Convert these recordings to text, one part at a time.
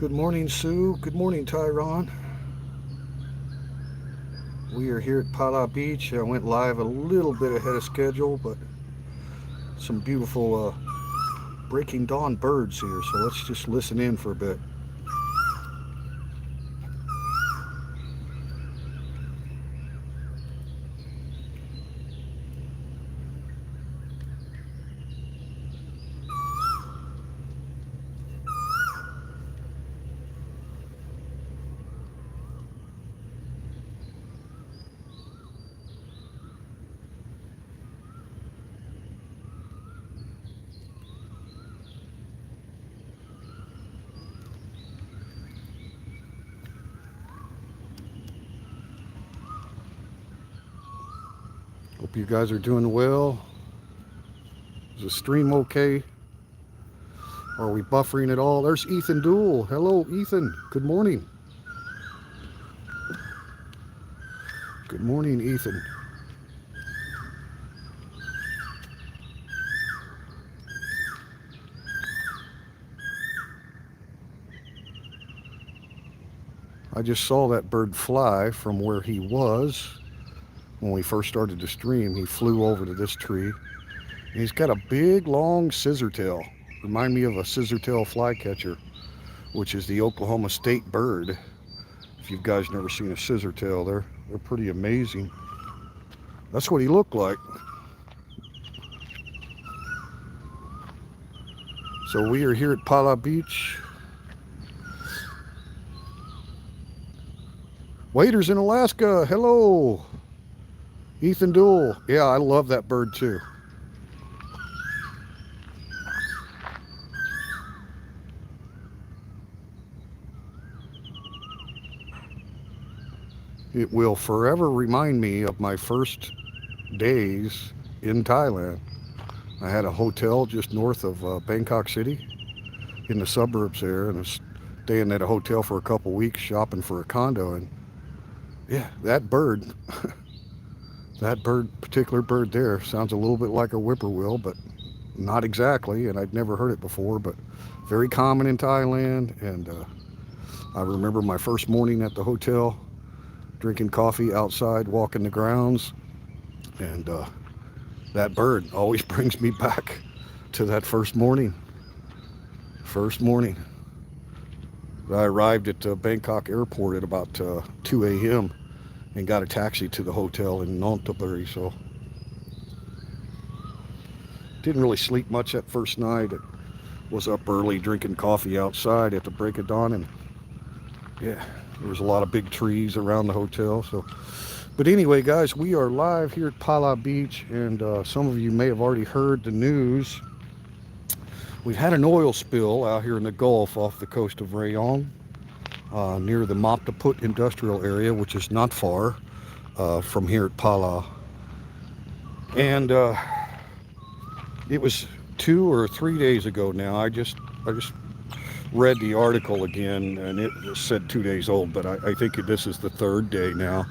Good morning, Sue. Good morning, Tyron. We are here at Pala Beach. I went live a little bit ahead of schedule, but some beautiful breaking dawn birds here, so let's just listen in for a bit. Hope you guys are doing well. Is the stream okay? Are we buffering at all? There's Ethan Dool. Hello, Ethan. Good morning. Good morning, Ethan. I just saw that bird fly from where he was when we first started to stream. He flew over to this tree. And he's got a big, long scissor tail. Remind me of a scissor tail flycatcher, which is the Oklahoma State bird. If you guys never seen a scissor tail, they're pretty amazing. That's what he looked like. So we are here at Pala Beach. Waders in Alaska, hello. Ethan Dool, yeah, I love that bird too. It will forever remind me of my first days in Thailand. I had a hotel just north of Bangkok City in the suburbs there, and I was staying at a hotel for a couple weeks shopping for a condo. And yeah, that bird, particular bird there, sounds a little bit like a whippoorwill, but not exactly, and I'd never heard it before, but very common in Thailand. And I remember my first morning at the hotel, drinking coffee outside, walking the grounds, and that bird always brings me back to that first morning. I arrived at Bangkok airport at about 2 a.m. and got a taxi to the hotel in Nonthaburi, so didn't really sleep much that first night. I was up early drinking coffee outside at the break of dawn, and yeah, there was a lot of big trees around the hotel. So, but anyway, guys, we are live here at Pala Beach, and some of you may have already heard the news. We've had an oil spill out here in the Gulf off the coast of Rayong, near the Moptaput industrial area, which is not far from here at Pala. And it was 2 or 3 days ago now. I just read the article again, and it said 2 days old, but I think this is the third day now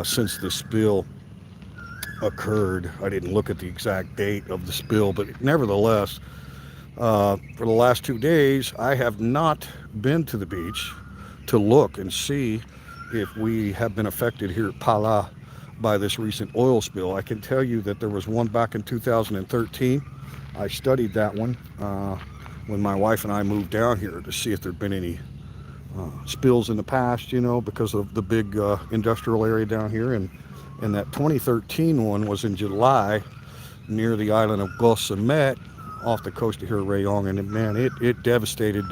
since the spill occurred. I didn't look at the exact date of the spill, but nevertheless, for the last 2 days, I have not been to the beach to look and see if we have been affected here at Pala by this recent oil spill. I can tell you that there was one back in 2013. I studied that one when my wife and I moved down here to see if there'd been any spills in the past, because of the big industrial area down here. And that 2013 one was in July near the island of Koh Samet off the coast of here, Rayong, and man, it devastated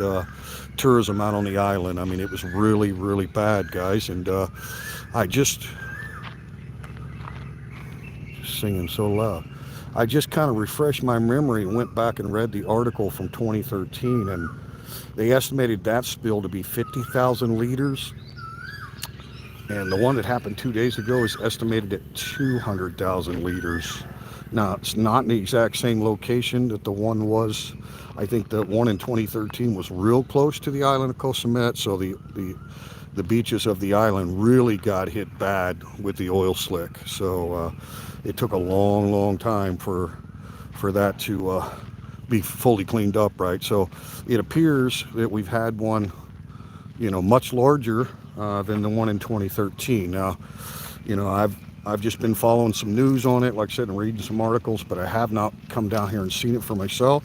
tourism out on the island. I mean, it was really, really bad, guys. And I just singing so loud. I just kind of refreshed my memory and went back and read the article from 2013, and they estimated that spill to be 50,000 liters. And the one that happened 2 days ago is estimated at 200,000 liters. Now, it's not in the exact same location that the one was. I think the one in 2013 was real close to the island of Koh Samet, so the beaches of the island really got hit bad with the oil slick. So it took a long time for that to be fully cleaned up, right? So it appears that we've had one much larger than the one in 2013. Now, I've just been following some news on it, like I said, and reading some articles, but I have not come down here and seen it for myself.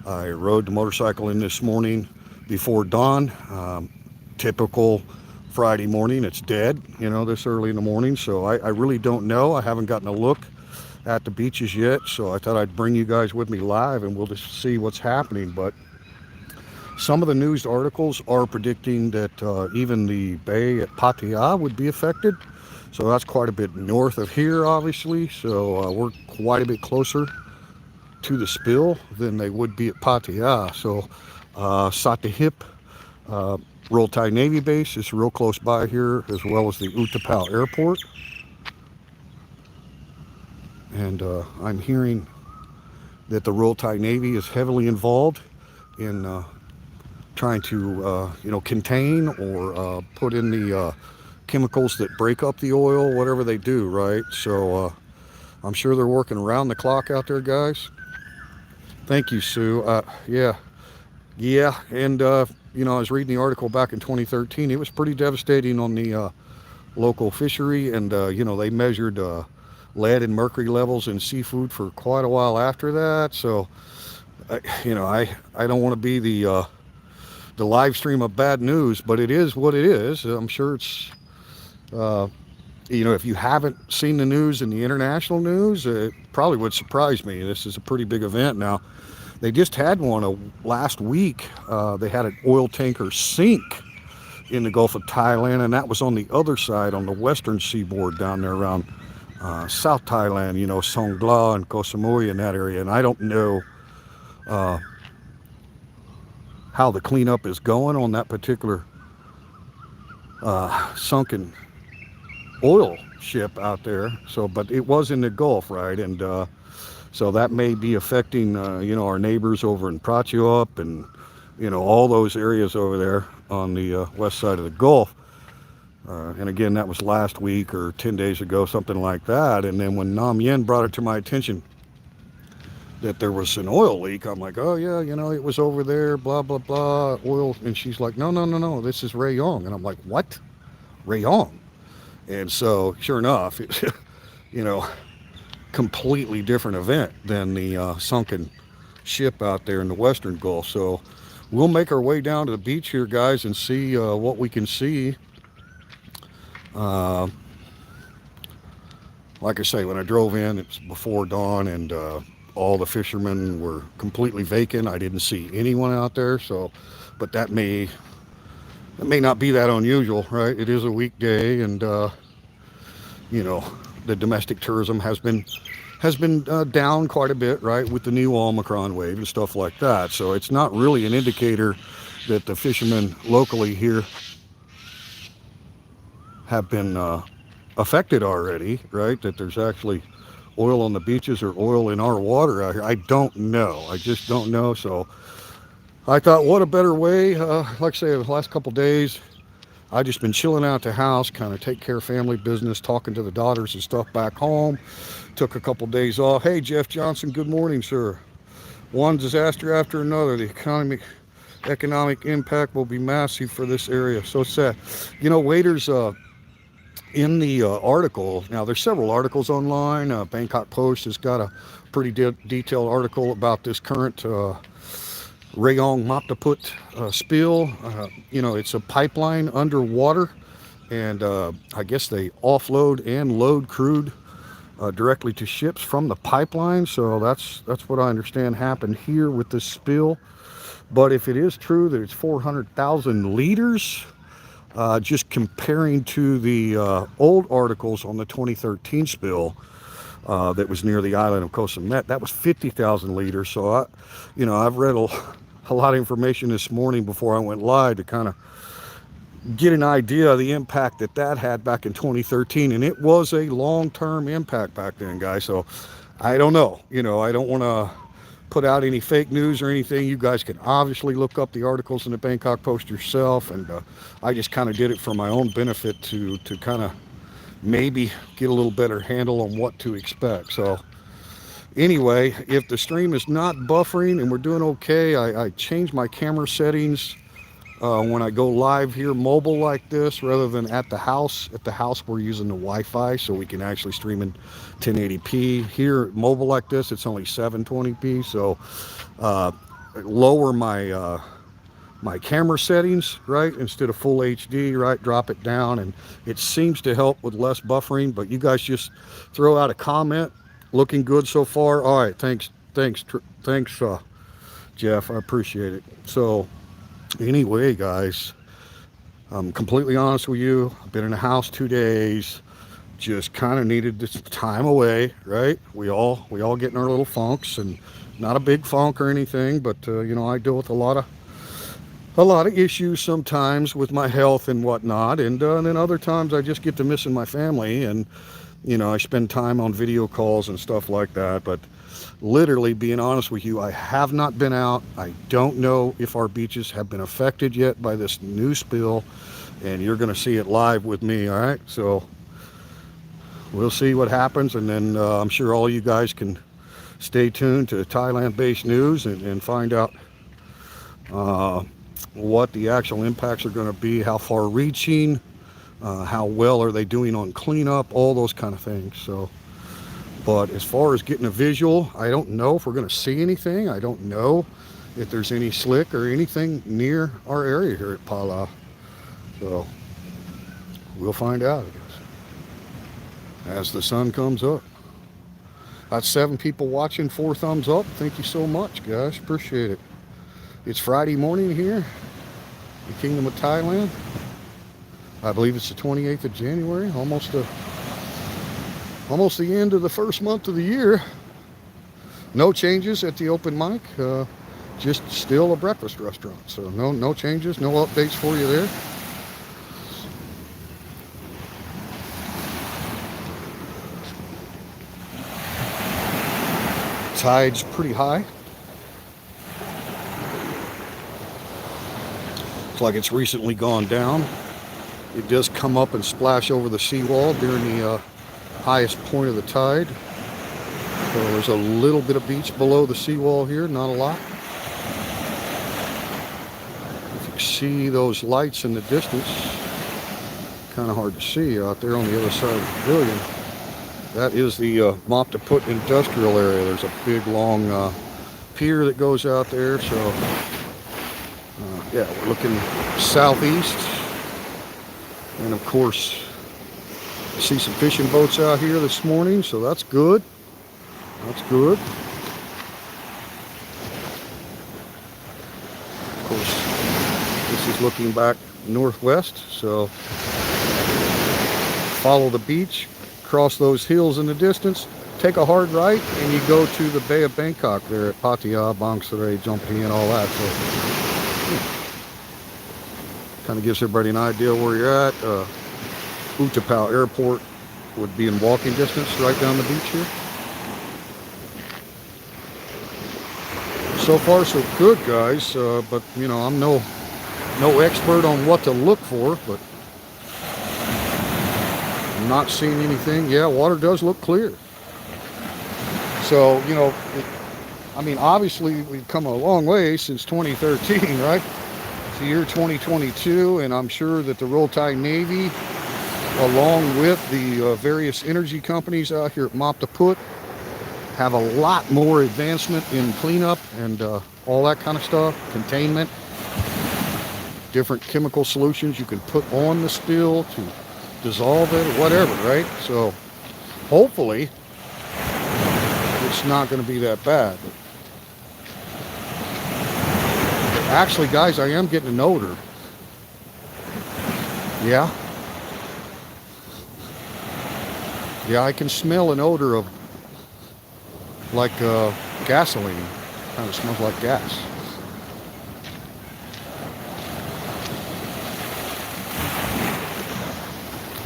I rode the motorcycle in this morning before dawn. Typical Friday morning, it's dead, this early in the morning. So I really don't know. I haven't gotten a look at the beaches yet. So I thought I'd bring you guys with me live and we'll just see what's happening. But some of the news articles are predicting that even the bay at Pattaya would be affected. So that's quite a bit north of here, obviously. So we're quite a bit closer to the spill than they would be at Pattaya. So Satahip, Royal Thai Navy base is real close by here, as well as the Utapao airport. And I'm hearing that the Royal Thai Navy is heavily involved in trying to contain or put in the chemicals that break up the oil, whatever they do, right? So I'm sure they're working around the clock out there, guys. Thank you, Sue. Yeah, and I was reading the article back in 2013. It was pretty devastating on the local fishery, and they measured lead and mercury levels in seafood for quite a while after that. So I don't want to be the live stream of bad news, but it is what it is. I'm sure it's if you haven't seen the news in the international news, it probably would surprise me. This is a pretty big event. Now, they just had one last week. They had an oil tanker sink in the Gulf of Thailand, and that was on the other side, on the western seaboard down there around South Thailand, Songkhla and Koh Samui in that area. And I don't know how the cleanup is going on that particular sunken oil ship out there. So, but it was in the Gulf, right? And so that may be affecting our neighbors over in Prachuap and all those areas over there on the west side of the Gulf. And again, that was last week or 10 days ago, something like that. And then when Nam Yen brought it to my attention that there was an oil leak, I'm like, oh yeah, it was over there, blah blah blah, oil. And she's like, no, this is Rayong. And I'm like, what? Rayong? And so sure enough, it's completely different event than the sunken ship out there in the western Gulf. So we'll make our way down to the beach here, guys, and see what we can see. Like I say, when I drove in, it was before dawn, and all the fishermen were completely vacant. I didn't see anyone out there. So, but that may not be that unusual, right? It is a weekday, and the domestic tourism has been down quite a bit, right, with the new Omicron wave and stuff like that. So it's not really an indicator that the fishermen locally here have been affected already, right? That there's actually oil on the beaches or oil in our water out here. I don't know. I just don't know. So I thought, what a better way. Like I say, the last couple days, I just been chilling out the house, kind of take care of family business, talking to the daughters and stuff back home. Took a couple days off. Hey, Jeff Johnson, good morning, sir. One disaster after another. The economic impact will be massive for this area. So sad. Waiters, in the article, now there's several articles online. Bangkok Post has got a pretty detailed article about this current Rayong Maptaput spill. It's a pipeline underwater, and I guess they offload and load crude directly to ships from the pipeline. So that's what I understand happened here with this spill. But if it is true that it's 400,000 liters, just comparing to the old articles on the 2013 spill that was near the island of Koh Samet, that was 50,000 liters. So I've read a lot of information this morning before I went live to kind of get an idea of the impact that had back in 2013, and it was a long-term impact back then, guys. So I don't know. I don't want to put out any fake news or anything. You guys can obviously look up the articles in the Bangkok Post yourself, and I just kind of did it for my own benefit to kind of maybe get a little better handle on what to expect. So anyway, if the stream is not buffering and we're doing okay, I changed my camera settings when I go live here mobile like this, rather than at the house. At the house we're using the Wi-Fi, so we can actually stream in 1080p. Here mobile like this, it's only 720p, so lower my camera settings, right, instead of full HD, right, drop it down, and it seems to help with less buffering. But you guys just throw out a comment. Looking good so far. All right, thanks Jeff, I appreciate it. So anyway, guys, I'm completely honest with you. I've been in the house 2 days, just kind of needed this time away, right? We all get in our little funks, and not a big funk or anything, but you know, I deal with a lot of issues sometimes with my health and whatnot, and then other times I just get to missing my family, and you know, I spend time on video calls and stuff like that. But literally, being honest with you, I have not been out. I don't know if our beaches have been affected yet by this new spill, and you're going to see it live with me. All right, so we'll see what happens, and then I'm sure all you guys can stay tuned to Thailand-based news and find out what the actual impacts are going to be, how far reaching, how well are they doing on cleanup, all those kind of things. So, but as far as getting a visual, I don't know if we're going to see anything. I don't know if there's any slick or anything near our area here at Phala. So we'll find out, I guess, as the sun comes up. That's 7 people watching, 4 thumbs up. Thank you so much, guys. Appreciate it. It's Friday morning here, the Kingdom of Thailand. I believe it's the 28th of January, almost the end of the first month of the year. No changes at the open mic, just still a breakfast restaurant. So no changes, no updates for you there. Tide's pretty high. Looks like it's recently gone down. It does come up and splash over the seawall during the highest point of the tide. So there's a little bit of beach below the seawall here, not a lot. If you see those lights in the distance, kind of hard to see out there on the other side of the pavilion. That is the Mop-to-Put industrial area. There's a big long pier that goes out there. So yeah, we're looking southeast. And of course, I see some fishing boats out here this morning, so that's good. That's good. Of course, this is looking back northwest, so follow the beach, cross those hills in the distance, take a hard right, and you go to the Bay of Bangkok there at Pattaya, Bang Saray, Jumping, and all that. So kind of gives everybody an idea where you're at. Utapao Airport would be in walking distance right down the beach here. So far so good, guys, but you know, I'm no expert on what to look for, but I'm not seeing anything. Yeah, water does look clear. So, you know, I mean, obviously we've come a long way since 2013, right? It's the year 2022, and I'm sure that the Royal Thai Navy, along with the various energy companies out here at Mop-to-Put, have a lot more advancement in cleanup and all that kind of stuff, containment, different chemical solutions you can put on the spill to dissolve it or whatever, right? So hopefully it's not going to be that bad. But actually, guys, I am getting an odor. Yeah, I can smell an odor of like gasoline. Kind of smells like gas.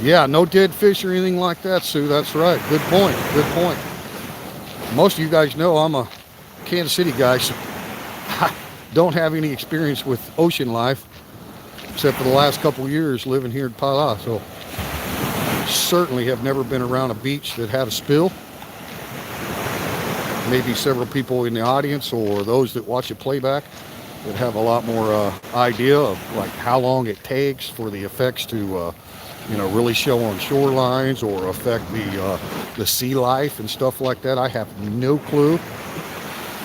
Yeah, no dead fish or anything like that, Sue. That's right. Good point. Good point. Most of you guys know I'm a Kansas City guy, so I don't have any experience with ocean life except for the last couple of years living here in Phala. So certainly have never been around a beach that had a spill. Maybe several people in the audience or those that watch it playback that have a lot more idea of like how long it takes for the effects to really show on shorelines or affect the sea life and stuff like that. I have no clue,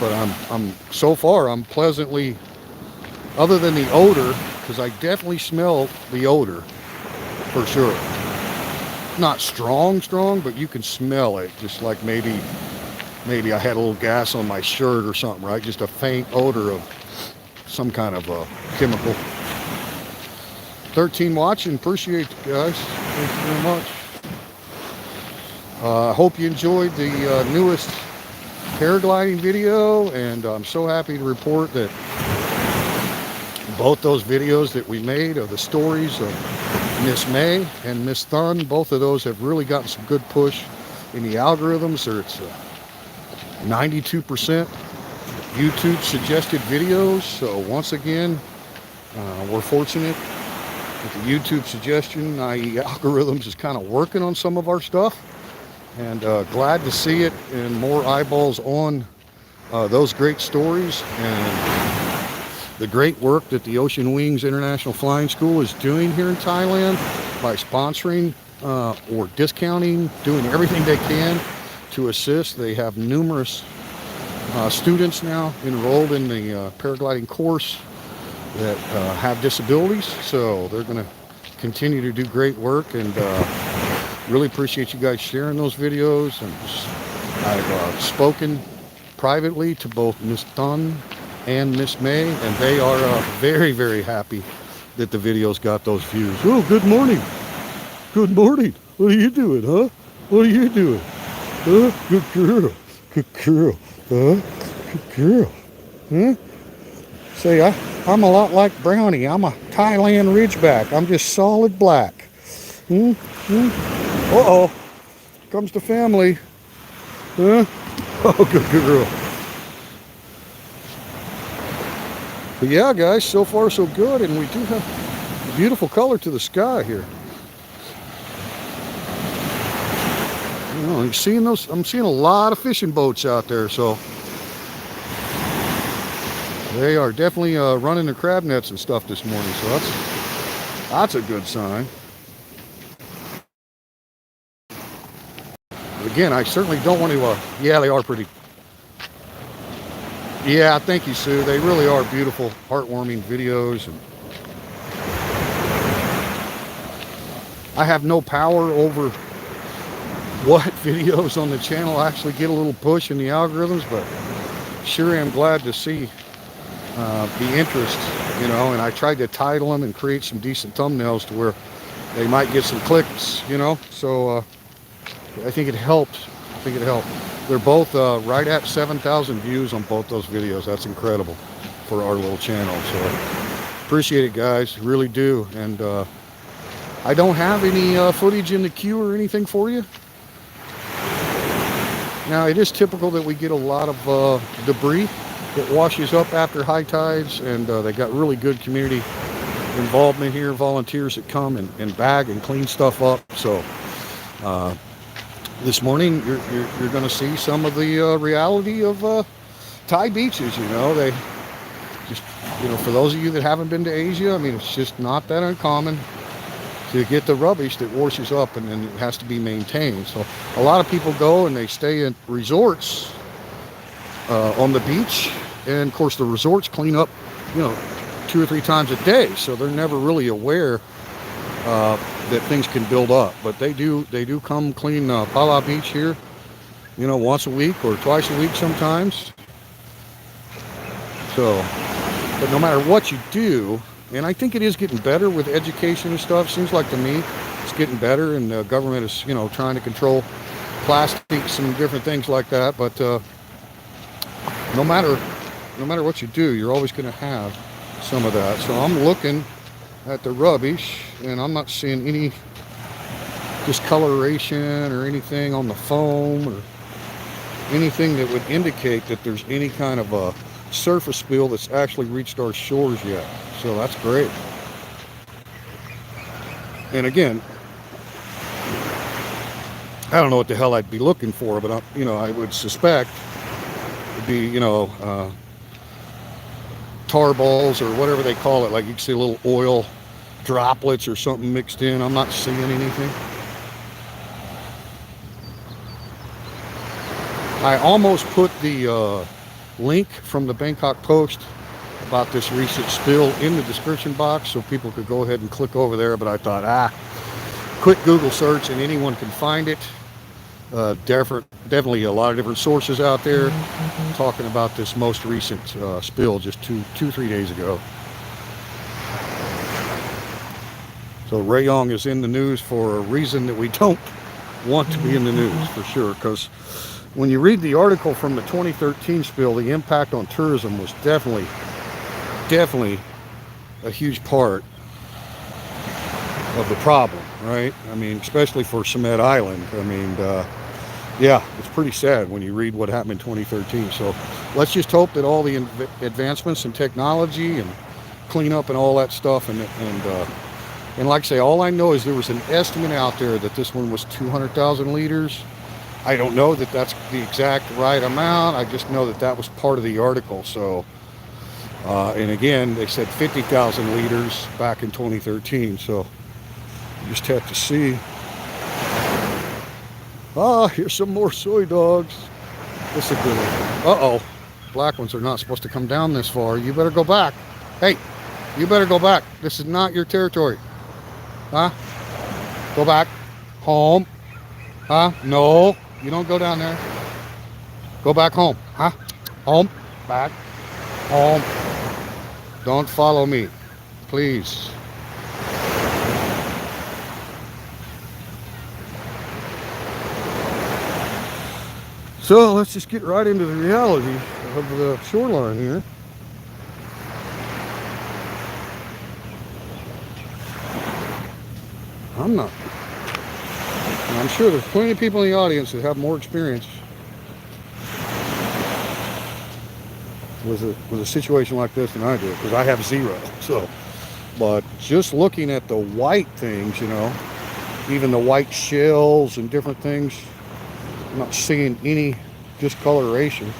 but I'm so far I'm pleasantly, other than the odor, because I definitely smell the odor for sure. Not strong, but you can smell it. Just like maybe I had a little gas on my shirt or something, right? Just a faint odor of some kind of chemical. 13 watching, appreciate you guys. Thank you very much. I hope you enjoyed the newest paragliding video, and I'm so happy to report that both those videos that we made of the stories of Miss May and Miss Thun, both of those have really gotten some good push in the algorithms. Or it's 92% YouTube suggested videos. So once again, we're fortunate that the YouTube suggestion, i.e. algorithms, is kind of working on some of our stuff, and glad to see it and more eyeballs on those great stories and the great work that the Ocean Wings International Flying School is doing here in Thailand by sponsoring or discounting, doing everything they can to assist. They have numerous students now enrolled in the paragliding course that have disabilities, so they're going to continue to do great work, and really appreciate you guys sharing those videos. And I've spoken privately to both Miss Thun and Miss May, and they are very, very happy that the videos got those views. Oh, good morning. Good morning. What are you doing, huh? What are you doing? Huh? Good girl. Good girl. Huh? Good girl. Huh? Say, I'm a lot like Brownie. I'm a Thailand Ridgeback. I'm just solid black. Uh-oh. Comes the family. Huh? Oh, good girl. But yeah, guys, so far so good, and we do have a beautiful color to the sky here. You know, you're seeing those? I'm seeing a lot of fishing boats out there, so they are definitely running their crab nets and stuff this morning. So that's a good sign. But again, I certainly don't want to. Yeah, they are pretty. Yeah, thank you, Sue. They really are beautiful, heartwarming videos. And I have no power over what videos on the channel actually get a little push in the algorithms, but sure am glad to see the interest, and I tried to title them and create some decent thumbnails to where they might get some clicks, so I think it helped. They're both right at 7,000 views on both those videos. That's incredible for our little channel. So appreciate it, guys. Really do. And I don't have any footage in the queue or anything for you. Now, it is typical that we get a lot of debris that washes up after high tides, and they got really good community involvement here, volunteers that come and bag and clean stuff up. So this morning you're going to see some of the reality of Thai beaches. They just, for those of you that haven't been to Asia, I mean, it's just not that uncommon to get the rubbish that washes up, and then it has to be maintained. So a lot of people go and they stay in resorts on the beach, and of course the resorts clean up 2 or 3 times a day, so they're never really aware that things can build up. But they do come clean Phala Beach here, once a week or twice a week sometimes. So, but no matter what you do, and I think it is getting better with education and stuff. Seems like to me it's getting better, and the government is trying to control plastics and different things like that. But no matter what you do, you're always going to have some of that. So I'm looking at the rubbish, and I'm not seeing any discoloration or anything on the foam or anything that would indicate that there's any kind of a surface spill that's actually reached our shores yet. So that's great. And again, I don't know what the hell I'd be looking for, but I would suspect it'd be tar balls or whatever they call it. Like you can see little oil droplets or something mixed in. I'm not seeing anything. I almost put the link from the Bangkok Post about this recent spill in the description box so people could go ahead and click over there, but I thought, quick Google search and anyone can find it. Definitely a lot of different sources out there talking about this most recent spill just 2-3 days ago. So Rayong is in the news for a reason that we don't want to be in the news, for sure, because when you read the article from the 2013 spill, the impact on tourism was definitely a huge part of the problem, right? I mean, especially for Samet Island. I mean, yeah, it's pretty sad when you read what happened in 2013. So let's just hope that all the advancements in technology and cleanup and all that stuff, and like I say, all I know is there was an estimate out there that this one was 200,000 liters. I don't know that that's the exact right amount. I just know that that was part of the article. So, and again, they said 50,000 liters back in 2013. So you just have to see. Here's some more soy dogs. This is a good one. Uh-oh. Black ones are not supposed to come down this far. You better go back. Hey, you better go back. This is not your territory. Huh? Go back. Home. Huh? No. You don't go down there. Go back home. Huh? Home. Back. Home. Don't follow me. Please. So let's just get right into the reality of the shoreline here. I'm sure there's plenty of people in the audience that have more experience with a situation like this than I do, because I have zero. So, but just looking at the white things, you know, even the white shells and different things, I'm not seeing any discoloration.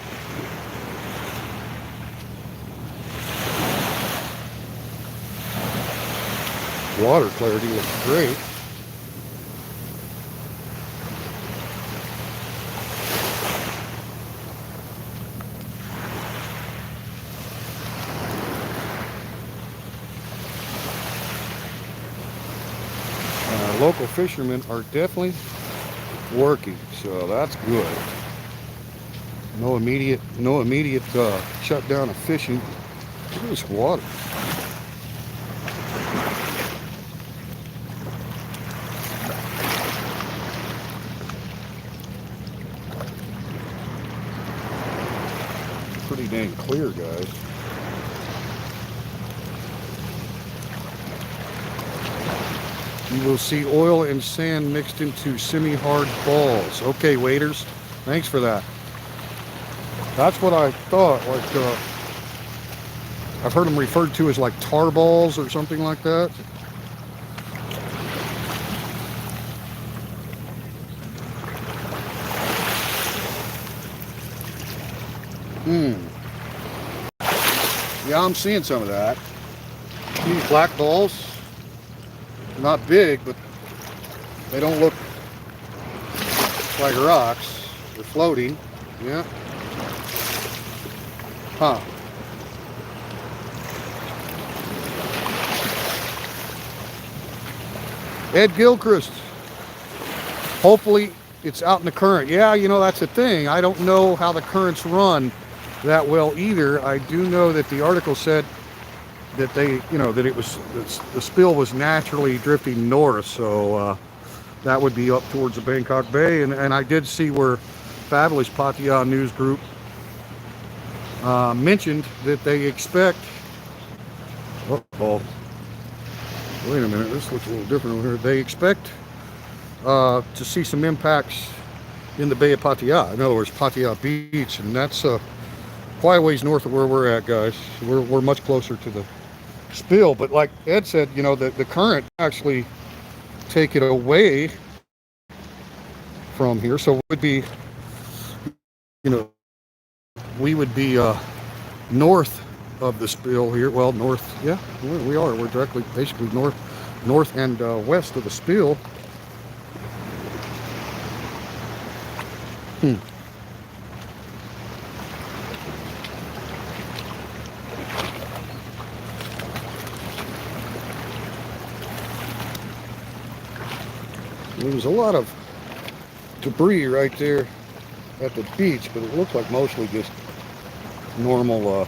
Water clarity looks great. Local fishermen are definitely working, so that's good. No immediate shutdown of fishing. Look at this water. Pretty dang clear, guys. You will see oil and sand mixed into semi-hard balls. Okay, waiters, thanks for that. That's what I thought. Like, I've heard them referred to as like tar balls or something like that. Yeah, I'm seeing some of that. These black balls. Not big, but they don't look like rocks. They're floating. Yeah. Huh. Ed Gilchrist. Hopefully it's out in the current. Yeah, you know, that's the thing. I don't know how the currents run that well either. I do know that the article said that they, you know, that it was, the spill was naturally drifting north, so that would be up towards the Bangkok Bay. And I did see where Fabulous Pattaya News Group mentioned that they expect, wait a minute, this looks a little different over here. They expect to see some impacts in the Bay of Pattaya, in other words Pattaya Beach, and that's quite a ways north of where we're at, guys. We're much closer to the spill, but like Ed said, you know, the current actually take it away from here, so it would be, you know, we would be north of the spill here. Well, north, yeah, we are. We're directly, basically north and west of the spill. There's a lot of debris right there at the beach, but it looked like mostly just normal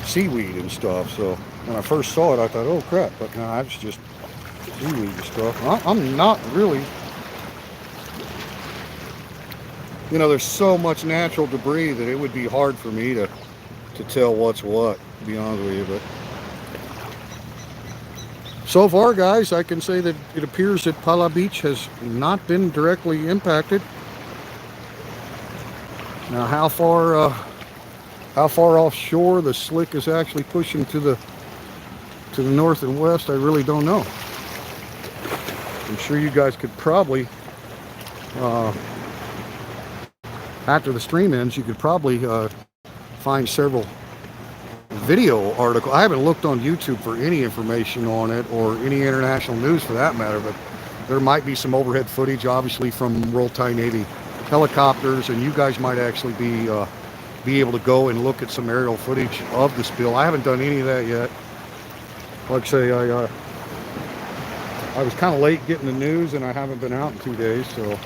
seaweed and stuff. So when I first saw it, I thought, oh crap, but no, it's just seaweed and stuff. I'm not really, you know, there's so much natural debris that it would be hard for me to tell what's what, to be honest with you. But so far, guys, I can say that it appears that Phala Beach has not been directly impacted. Now, how far offshore the slick is actually pushing to the north and west, I really don't know. I'm sure you guys could probably, after the stream ends, you could probably find several video article. I haven't looked on YouTube for any information on it or any international news for that matter, but there might be some overhead footage, obviously, from Royal Thai Navy helicopters, and you guys might actually be able to go and look at some aerial footage of the spill. I haven't done any of that yet. Like I say, I was kind of late getting the news, and I haven't been out in 2 days, so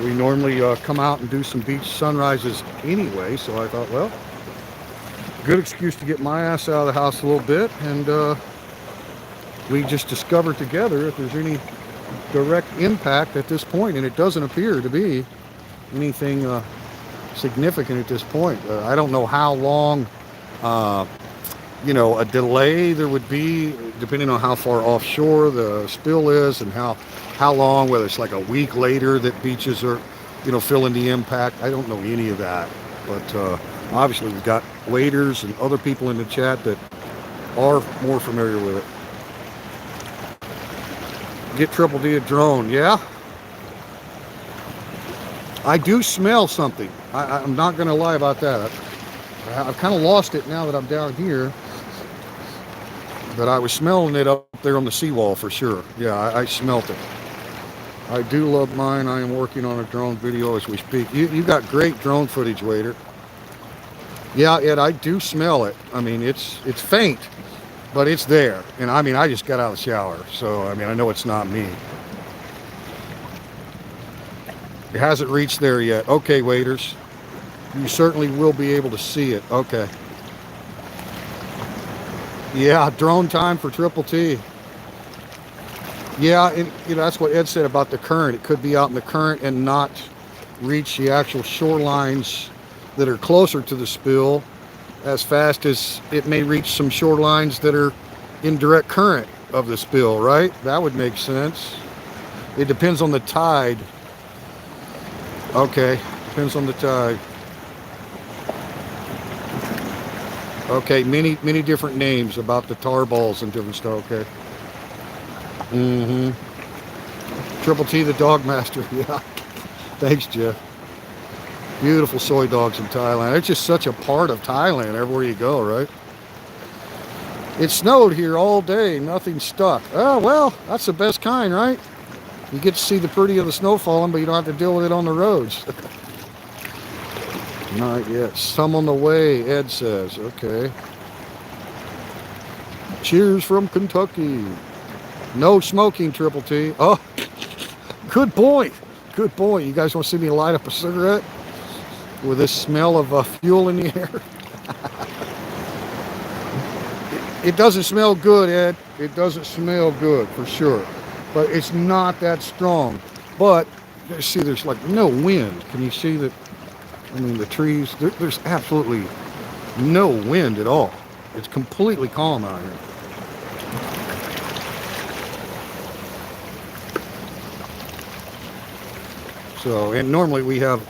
we normally come out and do some beach sunrises anyway, so I thought, well, good excuse to get my ass out of the house a little bit, and we just discovered together if there's any direct impact at this point, and it doesn't appear to be anything significant at this point. I don't know how long, you know, a delay there would be, depending on how far offshore the spill is, and how long, whether it's like a week later that beaches are, you know, feeling the impact. I don't know any of that, but obviously we've got waders and other people in the chat that are more familiar with it. Get Triple D a drone, yeah. I do smell something. I'm not going to lie about that. I've kind of lost it now that I'm down here, but I was smelling it up there on the seawall for sure. Yeah, I smelt it. I do love mine. I am working on a drone video as we speak. You got great drone footage, Wader. Yeah, Ed, I do smell it. I mean, it's faint, but it's there. And I mean, I just got out of the shower, so I mean, I know it's not me. It hasn't reached there yet. Okay, waders. You certainly will be able to see it. Okay. Yeah, drone time for Triple T. Yeah, and you know, that's what Ed said about the current. It could be out in the current and not reach the actual shorelines that are closer to the spill as fast as it may reach some shorelines that are in direct current of the spill, right? That would make sense. It depends on the tide. Okay, depends on the tide. Okay, many different names about the tar balls and different stuff. Okay. Triple T, the dog master. Yeah. Thanks, Jeff. Beautiful soy dogs in Thailand. It's just such a part of Thailand everywhere you go, right? It snowed here all day. Nothing stuck. Oh, well, that's the best kind, right? You get to see the pretty of the snow falling, but you don't have to deal with it on the roads. Not yet. Some on the way, Ed says. Okay. Cheers from Kentucky. No smoking, Triple T. Oh, good point. Good point. You guys want to see me light up a cigarette with this smell of fuel in the air? It doesn't smell good, Ed. It doesn't smell good for sure. But it's not that strong. But see, there's like no wind. Can you see that? I mean, the trees, there's absolutely no wind at all. It's completely calm out here. So, and normally we have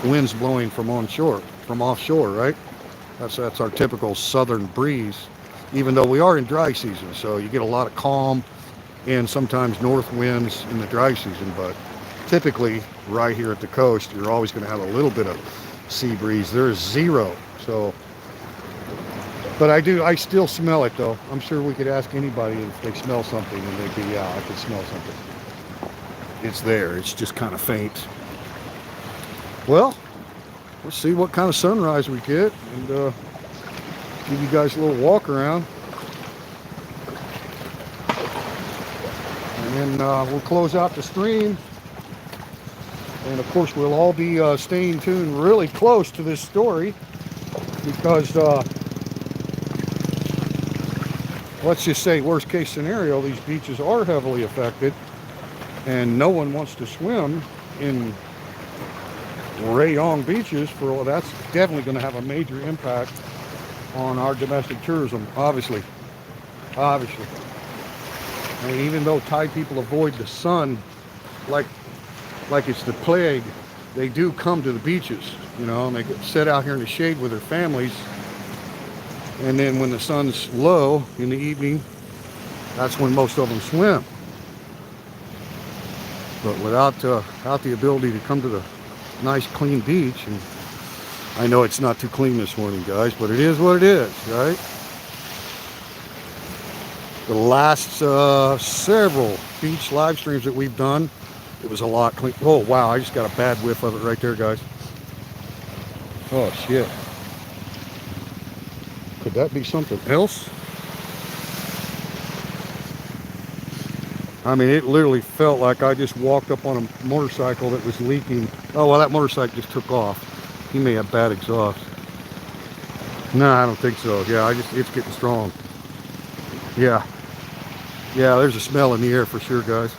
winds blowing from offshore, right? That's our typical southern breeze, even though we are in dry season. So you get a lot of calm and sometimes north winds in the dry season, but typically right here at the coast, you're always going to have a little bit of sea breeze. There's zero. So, but I still smell it though. I'm sure we could ask anybody if they smell something and they'd be, yeah, I could smell something. It's there. It's just kind of faint. Well, let's see what kind of sunrise we get and give you guys a little walk around. And then we'll close out the stream. And of course, we'll all be staying tuned really close to this story because let's just say worst case scenario, these beaches are heavily affected and no one wants to swim in Rayong beaches. For that's definitely going to have a major impact on our domestic tourism, obviously. And even though Thai people avoid the sun like it's the plague, they do come to the beaches, you know, and they sit out here in the shade with their families. And then when the sun's low in the evening, that's when most of them swim. But without the ability to come to the nice clean beach, and I know it's not too clean this morning, guys, but it is what it is, right? The last several beach live streams that we've done, it was a lot clean. Oh wow, I just got a bad whiff of it right there, guys. Oh shit. Could that be something else? I mean, it literally felt like I just walked up on a motorcycle that was leaking. Oh, well, that motorcycle just took off. He may have bad exhaust. No, I don't think so. Yeah, it's getting strong. Yeah. Yeah, there's a smell in the air for sure, guys.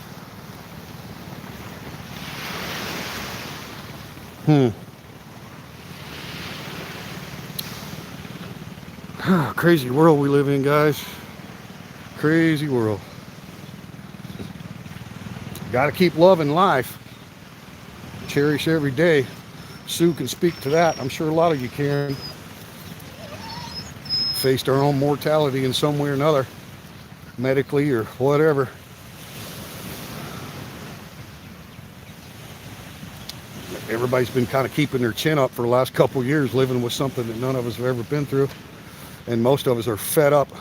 Crazy world we live in, guys. Crazy world. Got to keep loving life. Cherish every day. Sue can speak to that. I'm sure a lot of you can. Faced our own mortality in some way or another, medically or whatever. Everybody's been kind of keeping their chin up for the last couple of years, living with something that none of us have ever been through. And most of us are fed up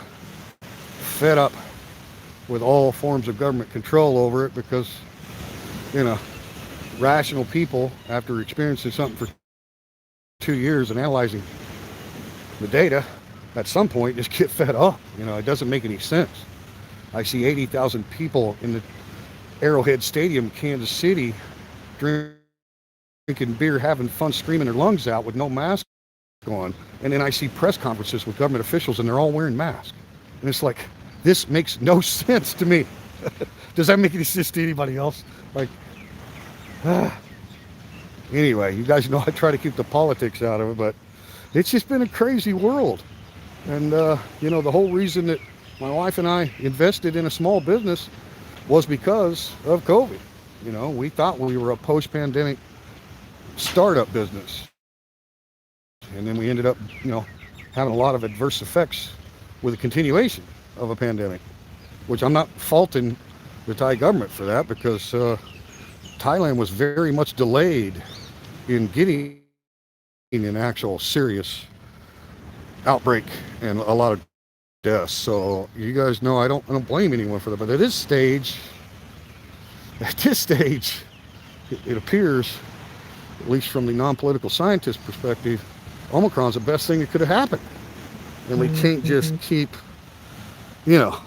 with all forms of government control over it because, you know, rational people, after experiencing something for 2 years and analyzing the data, at some point just get fed up. You know, it doesn't make any sense. I see 80,000 people in the Arrowhead Stadium, Kansas City, drinking beer, having fun, screaming their lungs out with no mask on. And then I see press conferences with government officials and they're all wearing masks. And it's like, this makes no sense to me. Does that make any sense to anybody else? Like, anyway, you guys know I try to keep the politics out of it, but it's just been a crazy world. And, you know, the whole reason that my wife and I invested in a small business was because of COVID. You know, we thought we were a post-pandemic startup business. And then we ended up, you know, having a lot of adverse effects with the continuation of a pandemic, which I'm not faulting the Thai government for that, because Thailand was very much delayed in getting an actual serious outbreak and a lot of deaths. So you guys know I don't blame anyone for that. But at this stage, it appears, at least from the non-political scientist perspective, Omicron's the best thing that could have happened. And we can't just keep, you know,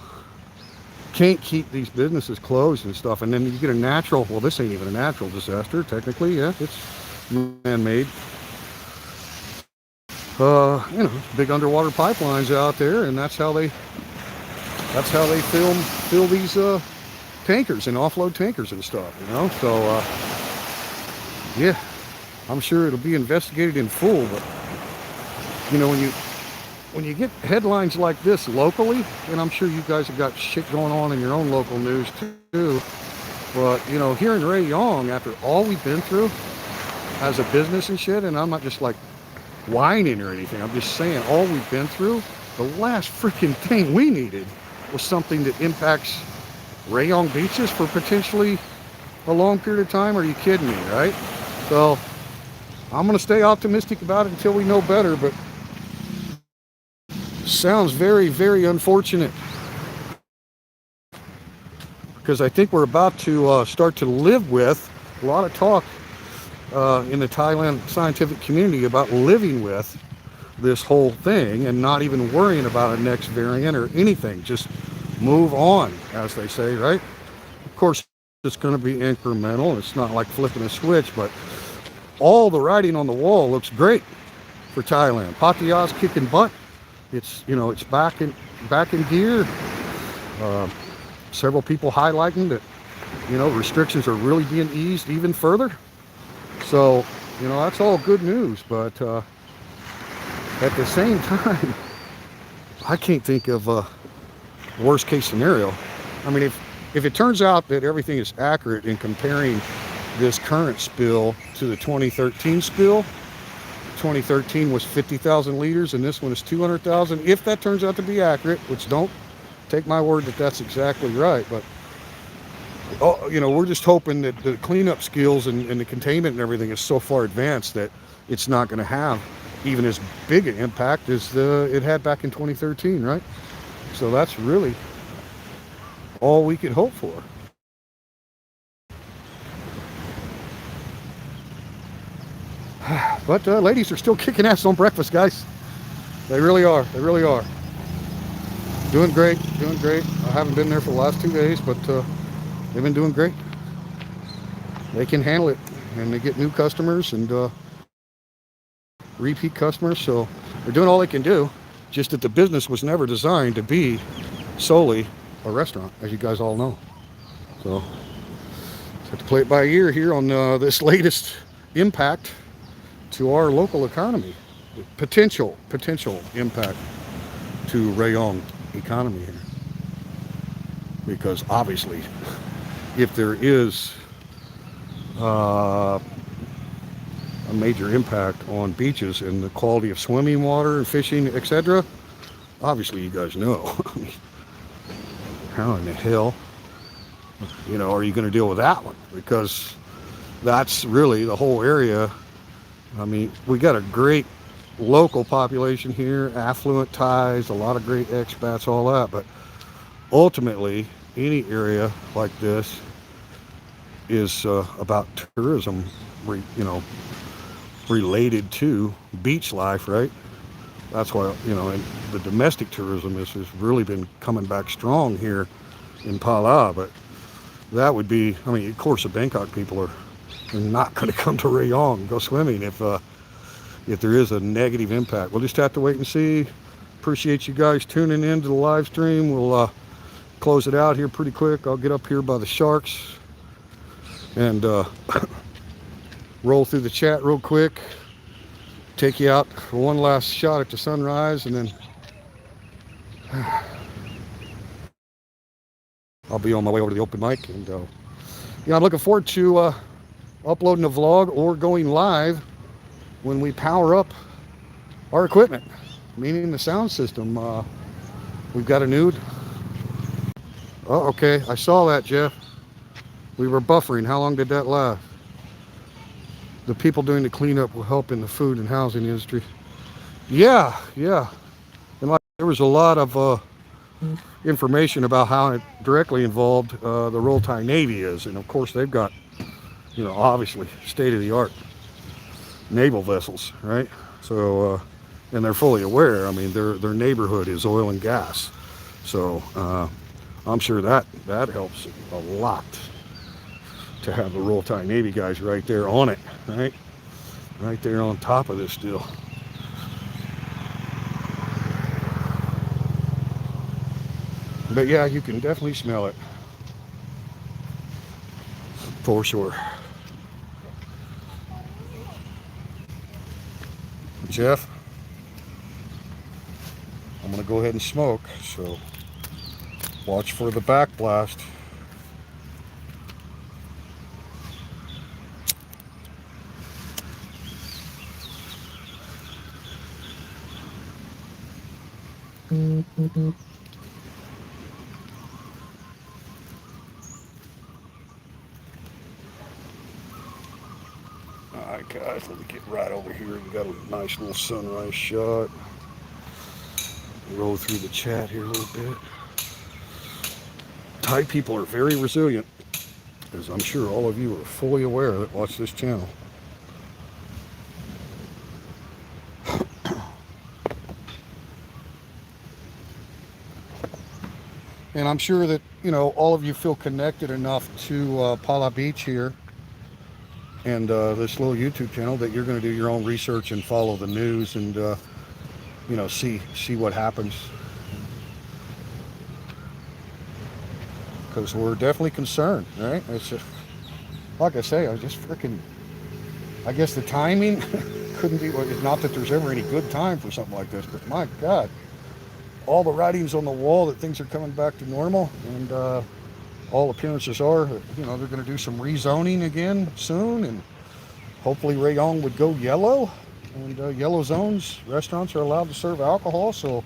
can't keep these businesses closed and stuff. And then you get a natural, well, this ain't even a natural disaster, technically. Yeah, it's man-made. You know, big underwater pipelines out there, and that's how they fill these tankers and offload tankers and stuff, you know. So yeah, I'm sure it'll be investigated in full. But you know, when you get headlines like this locally, and I'm sure you guys have got shit going on in your own local news too, but you know, here in Rayong, after all we've been through as a business and shit, and I'm not just like whining or anything, I'm just saying all we've been through, the last freaking thing we needed was something that impacts Rayong beaches for potentially a long period of time? Are you kidding me, right? So I'm going to stay optimistic about it until we know better, but sounds very, very unfortunate, because I think we're about to start to live with a lot of talk in the Thailand scientific community about living with this whole thing and not even worrying about a next variant or anything. Just move on, as they say, right? Of course, it's going to be incremental. It's not like flipping a switch, but all the writing on the wall looks great for Thailand. Pattaya's kicking butt. It's, you know, it's back in gear. Several people highlighting that, you know, restrictions are really being eased even further. So, you know, that's all good news. But at the same time, I can't think of a worst case scenario. I mean, if it turns out that everything is accurate in comparing this current spill to the 2013 spill, 2013 was 50,000 liters and this one is 200,000. If that turns out to be accurate, which don't take my word that that's exactly right, but you know, we're just hoping that the cleanup skills and the containment and everything is so far advanced that it's not going to have even as big an impact as it had back in 2013, right? So that's really all we could hope for. But ladies are still kicking ass on breakfast, guys. They really are. They really are. Doing great. Doing great. I haven't been there for the last 2 days, but they've been doing great. They can handle it, and they get new customers and repeat customers. So they're doing all they can do. Just that the business was never designed to be solely a restaurant, as you guys all know. So just have to play it by ear here on this latest impact to our local economy, potential impact to Rayong economy here. Because obviously, if there is a major impact on beaches and the quality of swimming water and fishing, etc., obviously you guys know. How in the hell, you know, are you going to deal with that one? Because that's really the whole area. I mean, we got a great local population here, affluent Thais, a lot of great expats, all that. But ultimately, any area like this is about tourism, you know, related to beach life, right? That's why, you know, and the domestic tourism has really been coming back strong here in Phala. But that would be, I mean, of course, the Bangkok people are not going to come to Rayong and go swimming if there is a negative impact. We'll just have to wait and see. Appreciate you guys tuning in to the live stream. We'll close it out here pretty quick. I'll get up here by the sharks and roll through the chat real quick. Take you out for one last shot at the sunrise, and then I'll be on my way over to the open mic. And yeah, I'm looking forward to uploading a vlog or going live when we power up our equipment, meaning the sound system. We've got a nude. Oh, okay, I saw that, Jeff. We were buffering. How long did that last? The people doing the cleanup will help in the food and housing industry. Yeah. And like, there was a lot of information about how it directly involved the Royal Thai Navy is. And of course, they've got, you know, obviously state-of-the-art naval vessels, right? So, and they're fully aware. I mean, their neighborhood is oil and gas. So I'm sure that helps a lot to have the Royal Thai Navy guys right there on it, right? Right there on top of this deal. But yeah, you can definitely smell it. For sure. Jeff, I'm gonna go ahead and smoke, so watch for the back blast. right, guys, let me get right over here. We got a nice little sunrise shot. Roll through the chat here a little bit. Thai people are very resilient, as I'm sure all of you are fully aware that watch this channel. And I'm sure that, you know, all of you feel connected enough to Phala Beach here and this little YouTube channel that you're going to do your own research and follow the news and, you know, see what happens. Because we're definitely concerned, right? It's just, like I say, I guess the timing couldn't be, not that there's ever any good time for something like this, but my God, all the writings on the wall that things are coming back to normal, and all appearances are, you know, they're going to do some rezoning again soon, and hopefully Rayong would go yellow, and yellow zones, restaurants are allowed to serve alcohol, so,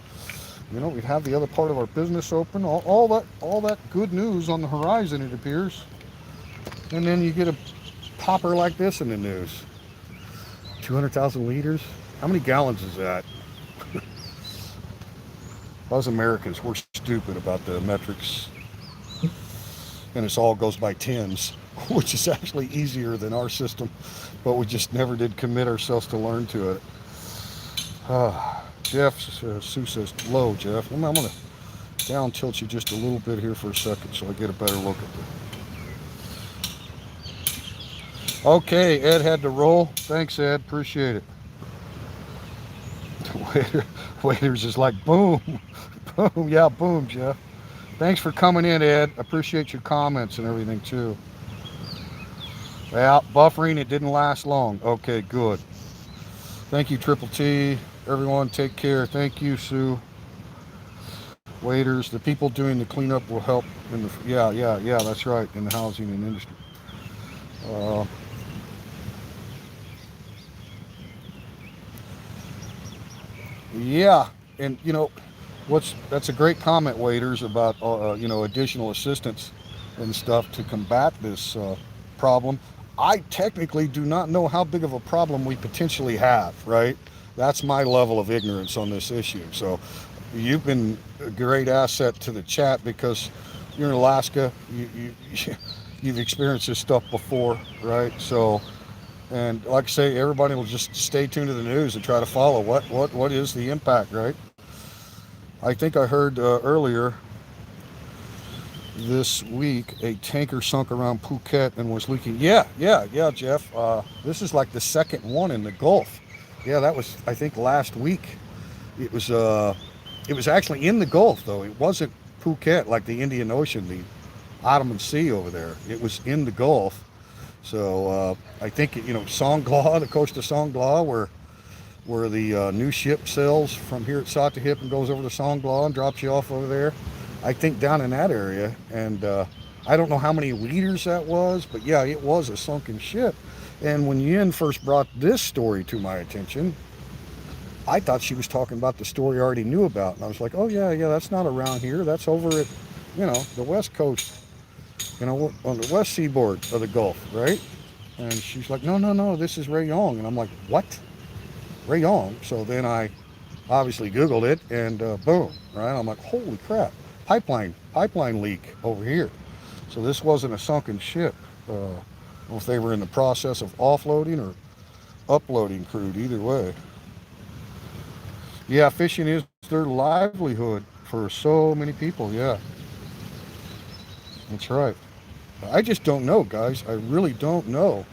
you know, we'd have the other part of our business open, all that good news on the horizon, it appears. And then you get a popper like this in the news. 200,000 liters? How many gallons is that? Us Americans, we're stupid about the metrics. And it all goes by tens, which is actually easier than our system. But we just never did commit ourselves to learn to it. Jeff, Sue says, low, Jeff. I'm going to down tilt you just a little bit here for a second so I get a better look at it. Okay, Ed had to roll. Thanks, Ed. Appreciate it. Waiters is like, boom. Boom. Yeah, boom, Jeff. Thanks for coming in, Ed. Appreciate your comments and everything, too. Well, buffering, it didn't last long. Okay, good. Thank you, Triple T. Everyone, take care. Thank you, Sue. Waiters, the people doing the cleanup will help in the, yeah, that's right, in the housing and industry. Yeah, and you know, that's a great comment, Waiters, about you know, additional assistance and stuff to combat this problem. I technically do not know how big of a problem we potentially have, right? That's my level of ignorance on this issue. So you've been a great asset to the chat because you're in Alaska, you've experienced this stuff before, right? So, and like I say, everybody will just stay tuned to the news and try to follow what is the impact, right? I think I heard earlier this week a tanker sunk around Phuket and was leaking. Yeah, Jeff. This is like the second one in the Gulf. Yeah, that was, I think, last week. It was actually in the Gulf, though. It wasn't Phuket, like the Indian Ocean, the Ottoman Sea over there. It was in the Gulf. So I think, you know, Songkla, the coast of Songkla, where the new ship sails from here at Sattahip and goes over to Songkla and drops you off over there. I think down in that area. And I don't know how many liters that was, but yeah, it was a sunken ship. And when Yin first brought this story to my attention, I thought she was talking about the story I already knew about. And I was like, oh, yeah, that's not around here. That's over at, you know, the west coast, you know, on the west seaboard of the Gulf, right? And she's like, no, this is Rayong. And I'm like, what? Rayong? So then I obviously Googled it and boom, right? I'm like, holy crap, pipeline leak over here. So this wasn't a sunken ship. I don't know if they were in the process of offloading or uploading crude, either way. Yeah, fishing is their livelihood for so many people, yeah. That's right. I just don't know, guys. I really don't know.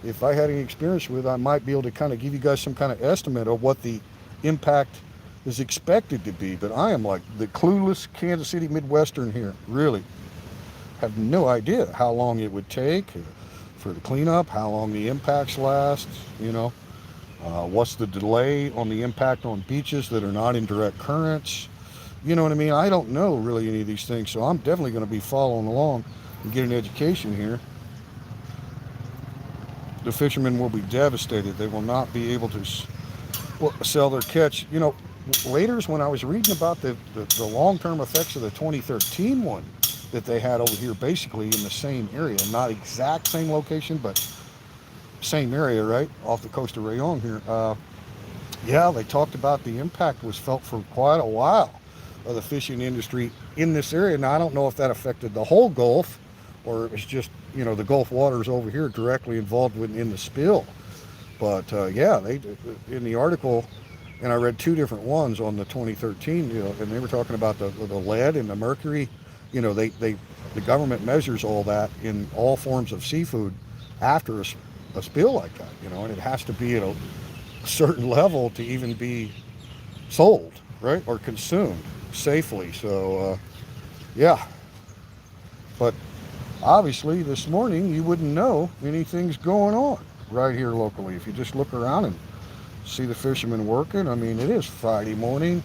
If I had any experience with it, I might be able to kind of give you guys some kind of estimate of what the impact is expected to be. But I am like the clueless Kansas City Midwestern here, really. Have no idea how long it would take for the cleanup, how long the impacts last, you know. What's the delay on the impact on beaches that are not in direct currents? You know what I mean? I don't know really any of these things, so I'm definitely going to be following along and get an education here. The fishermen will be devastated. They will not be able to sell their catch. You know, later when I was reading about the long-term effects of the 2013 one that they had over here, basically in the same area, not exact same location, but same area, right, off the coast of Rayon here. Yeah, they talked about the impact was felt for quite a while of the fishing industry in this area. Now, I don't know if that affected the whole Gulf or it was just, the Gulf waters over here directly involved in the spill. But yeah, they in the article, and I read two different ones on the 2013, and they were talking about the lead and the mercury. The government measures all that in all forms of seafood after a spill like that, and it has to be at a certain level to even be sold, right, or consumed safely. So yeah, but obviously this morning you wouldn't know anything's going on right here locally if you just look around and see the fishermen working. I mean, it is Friday morning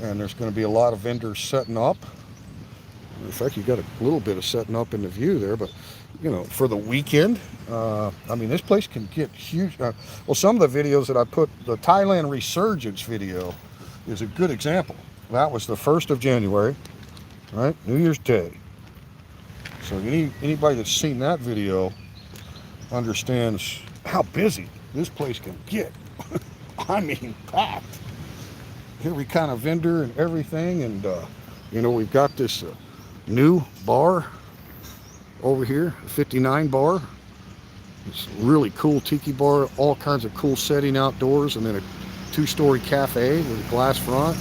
and there's going to be a lot of vendors setting up. In fact, you got a little bit of setting up in the view there, but for the weekend, I mean, this place can get huge. Well, some of the videos that I put, the Thailand resurgence video is a good example. That was the 1st of January, right? New Year's Day. So anybody that's seen that video understands how busy this place can get. I mean, packed. Every kind of vendor and everything. And, we've got this new bar over here, 59 bar. It's a really cool tiki bar, all kinds of cool setting outdoors, and then a 2-story cafe with a glass front.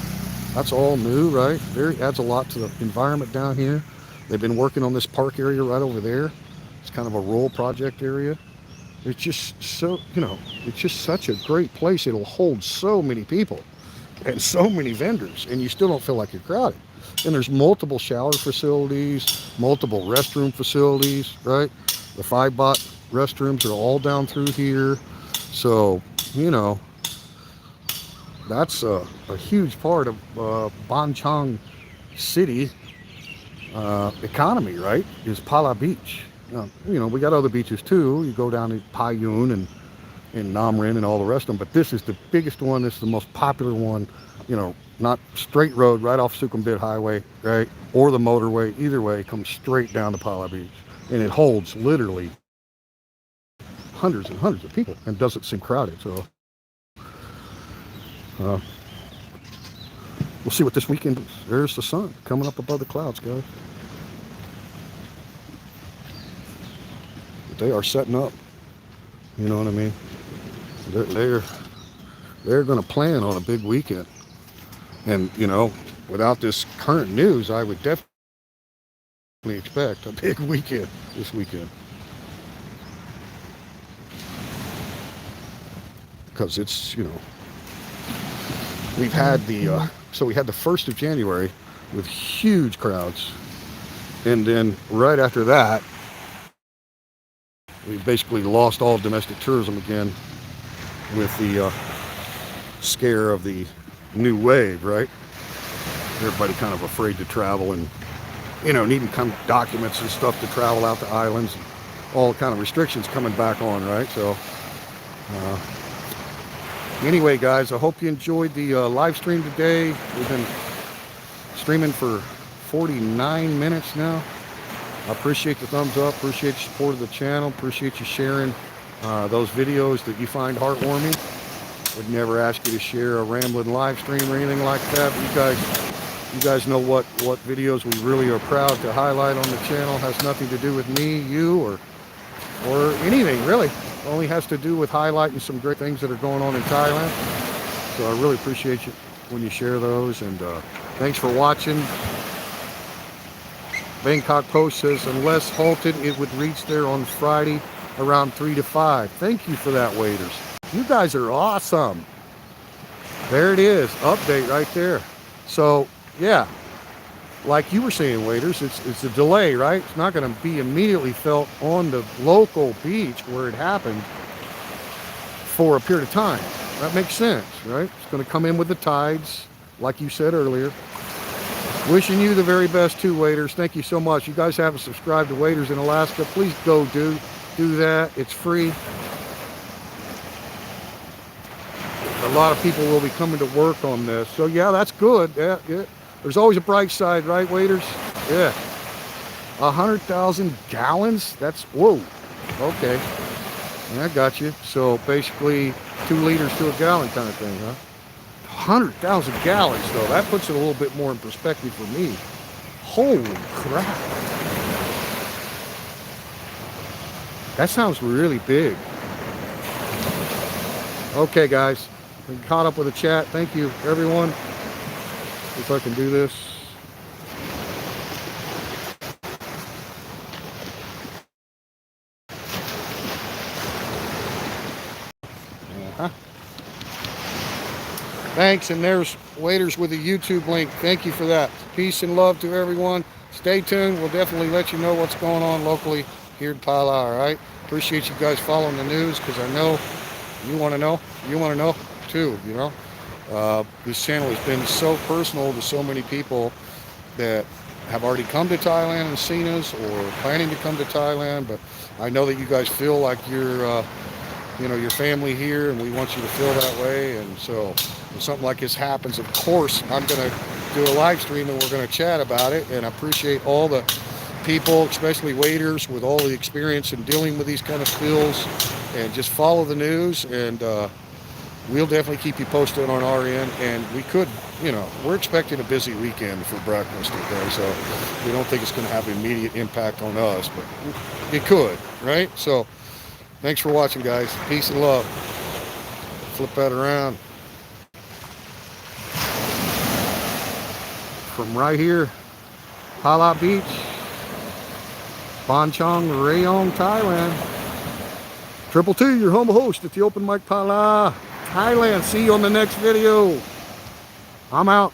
That's all new, right? Adds a lot to the environment down here. They've been working on this park area right over there. It's kind of a rural project area. It's just so, it's just such a great place. It'll hold so many people and so many vendors, and you still don't feel like you're crowded. And there's multiple shower facilities, multiple restroom facilities, right? The 5-bot restrooms are all down through here. So, that's a huge part of Banchang City economy, right? Is Phala Beach. We got other beaches too. You go down to Payun and Nam Rin and all the rest of them, but this is the biggest one. This is the most popular one. Not straight road right off Sukhumvit Highway, right, or the motorway. Either way, comes straight down to Phala Beach, and it holds literally hundreds and hundreds of people, and doesn't seem crowded. So we'll see what this weekend is. There's the sun coming up above the clouds, guys. They are setting up. You know what I mean? They're going to plan on a big weekend. And, without this current news, I would definitely expect a big weekend this weekend. Because it's, we've had we had the 1st of January with huge crowds. And then right after that, we basically lost all domestic tourism again with the scare of the new wave, right? Everybody kind of afraid to travel and, needing kind of documents and stuff to travel out to islands. And all kind of restrictions coming back on, right? So, anyway, guys, I hope you enjoyed the live stream today. We've been streaming for 49 minutes now. I appreciate the thumbs up, appreciate the support of the channel, appreciate you sharing those videos that you find heartwarming. Would never ask you to share a rambling live stream or anything like that, but you guys know what videos we really are proud to highlight on the channel. Has nothing to do with me, you, or anything really. It only has to do with highlighting some great things that are going on in Thailand. So I really appreciate you when you share those, and thanks for watching. Bangkok Post says, unless halted, it would reach there on Friday around 3 to 5. Thank you for that, waiters. You guys are awesome. There it is, update right there. So, yeah, like you were saying, waiters, it's a delay, right? It's not going to be immediately felt on the local beach where it happened for a period of time. That makes sense, right? It's going to come in with the tides, like you said earlier. Wishing you the very best too, waiters. Thank you so much. You guys haven't subscribed to Waiters in Alaska, please go do that. It's free. A lot of people will be coming to work on this. So yeah, that's good. Yeah. There's always a bright side, right, waiters? Yeah. 100,000 gallons? That's, whoa. Okay. I got you. So basically 2 liters to a gallon kind of thing, huh? 100,000 gallons though. That puts it a little bit more in perspective for me. Holy crap. That sounds really big. Okay, guys. I'm caught up with the chat. Thank you, everyone. If I can do this. Thanks, and there's Waiters with a YouTube link. Thank you for that. Peace and love to everyone. Stay tuned. We'll definitely let you know what's going on locally here in Pala, all right? Appreciate you guys following the news, because I know you want to know. You want to know, too, you know? This channel has been so personal to so many people that have already come to Thailand and seen us, or planning to come to Thailand, but I know that you guys feel like you're you know, your family here, and we want you to feel that way. And so when something like this happens, of course I'm going to do a live stream and we're going to chat about it. And I appreciate all the people, especially waiters, with all the experience in dealing with these kind of spills, and just follow the news, and we'll definitely keep you posted on our end. And we could, you know, we're expecting a busy weekend for breakfast, okay? So we don't think it's going to have immediate impact on us, but it could, right? So thanks for watching, guys. Peace and love. Flip that around. From right here, Pala Beach, Ban Chong, Rayong, Thailand. Triple T, your humble host at the Open Mic Phala Thailand. See you on the next video. I'm out.